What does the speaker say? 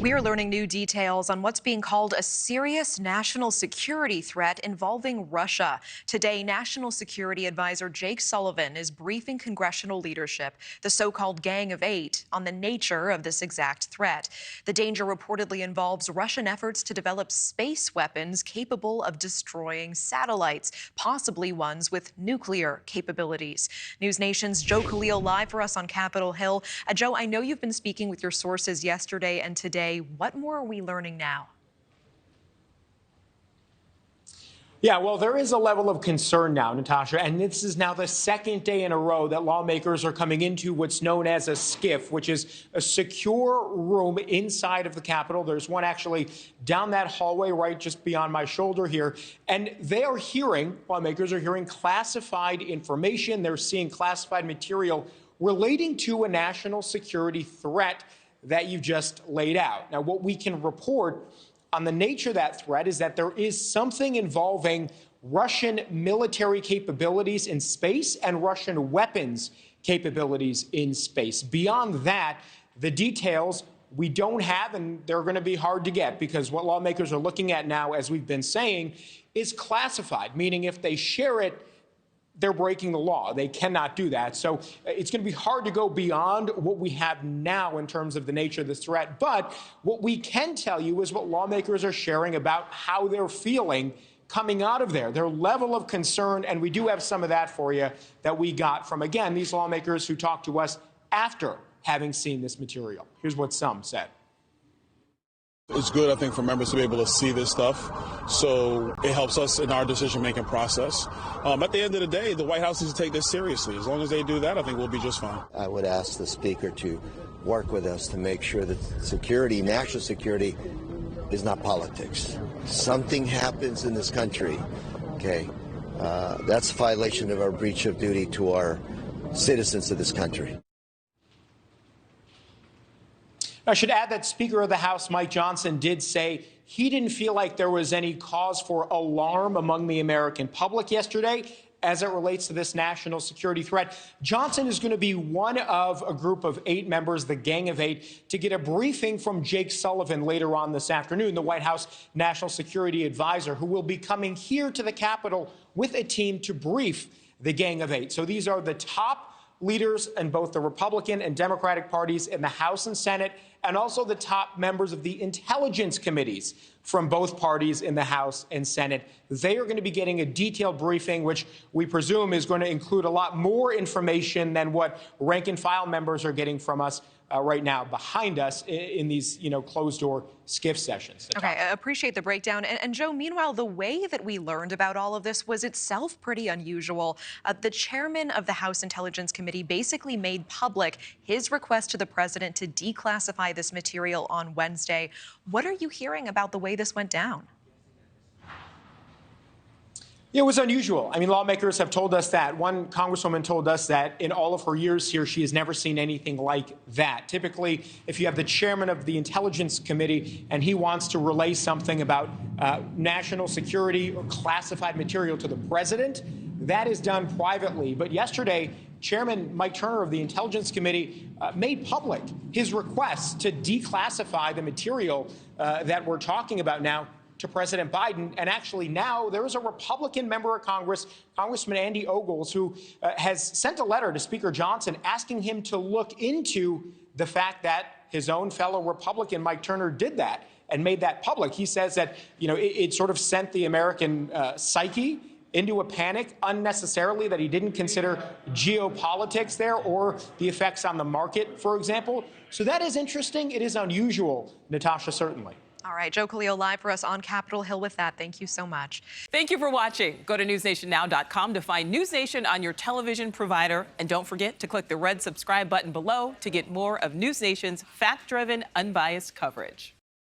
We are learning new details on what's being called a serious national security threat involving Russia. Today, National Security Advisor Jake Sullivan is briefing congressional leadership, the so-called Gang of Eight, on the nature of this exact threat. The danger reportedly involves Russian efforts to develop space weapons capable of destroying satellites, possibly ones with nuclear capabilities. News Nation's Joe Khalil live for us on Capitol Hill. Joe, I know you've been speaking with your sources yesterday and today. What more are we learning now? Yeah, well, there is a level of concern now, Natasha, and this is now the second day in a row that lawmakers are coming into what's known as a SCIF, which is a secure room inside of the Capitol. There's one actually down that hallway right just beyond my shoulder here. And lawmakers are hearing classified information. They're seeing classified material relating to a national security threat that you've just laid out. Now, what we can report on the nature of that threat is that there is something involving Russian military capabilities in space and Russian weapons capabilities in space. Beyond that, the details we don't have, and they're going to be hard to get, because what lawmakers are looking at now, as we've been saying, is classified, meaning if they share it, they're breaking the law. They cannot do that. So it's going to be hard to go beyond what we have now in terms of the nature of this threat. But what we can tell you is what lawmakers are sharing about how they're feeling coming out of there, their level of concern. And we do have some of that for you that we got from, again, these lawmakers who talked to us after having seen this material. Here's what some said. It's good, I think, for members to be able to see this stuff, so it helps us in our decision-making process. At the end of the day, the White House needs to take this seriously. As long as they do that, I think we'll be just fine. I would ask the Speaker to work with us to make sure that security, national security, is not politics. Something happens in this country, okay, that's a violation of our breach of duty to our citizens of this country. I should add that Speaker of the House Mike Johnson did say he didn't feel like there was any cause for alarm among the American public yesterday as it relates to this national security threat. Johnson is going to be one of a group of 8 members, the Gang of 8, to get a briefing from Jake Sullivan later on this afternoon, the White House National Security Advisor, who will be coming here to the Capitol with a team to brief the Gang of 8. So these are the top leaders in both the Republican and Democratic parties in the House and Senate, and also the top members of the intelligence committees from both parties in the House and Senate. They are going to be getting a detailed briefing, which we presume is going to include a lot more information than what rank and file members are getting from us right now behind us in these, closed-door SCIF sessions. Okay, I appreciate the breakdown. And Joe, meanwhile, the way that we learned about all of this was itself pretty unusual. The chairman of the House Intelligence Committee basically made public his request to the president to declassify this material on Wednesday. What are you hearing about the way this went down? It was unusual. I mean, lawmakers have told us that. One congresswoman told us that in all of her years here, she has never seen anything like that. Typically, if you have the chairman of the Intelligence Committee and he wants to relay something about national security or classified material to the president, that is done privately. But yesterday, Chairman Mike Turner of the Intelligence Committee made public his request to declassify the material that we're talking about now to President Biden. And actually now there is a Republican member of Congress, Congressman Andy Ogles, who has sent a letter to Speaker Johnson asking him to look into the fact that his own fellow Republican Mike Turner did that and made that public. He says that, it sort of sent the American psyche into a panic unnecessarily, that he didn't consider geopolitics there or the effects on the market, for example. So that is interesting. It is unusual, Natasha, certainly. All right, Joe Khalil live for us on Capitol Hill with that. Thank you so much. Thank you for watching. Go to newsnationnow.com to find News Nation on your television provider. And don't forget to click the red subscribe button below to get more of News Nation's fact-driven, unbiased coverage.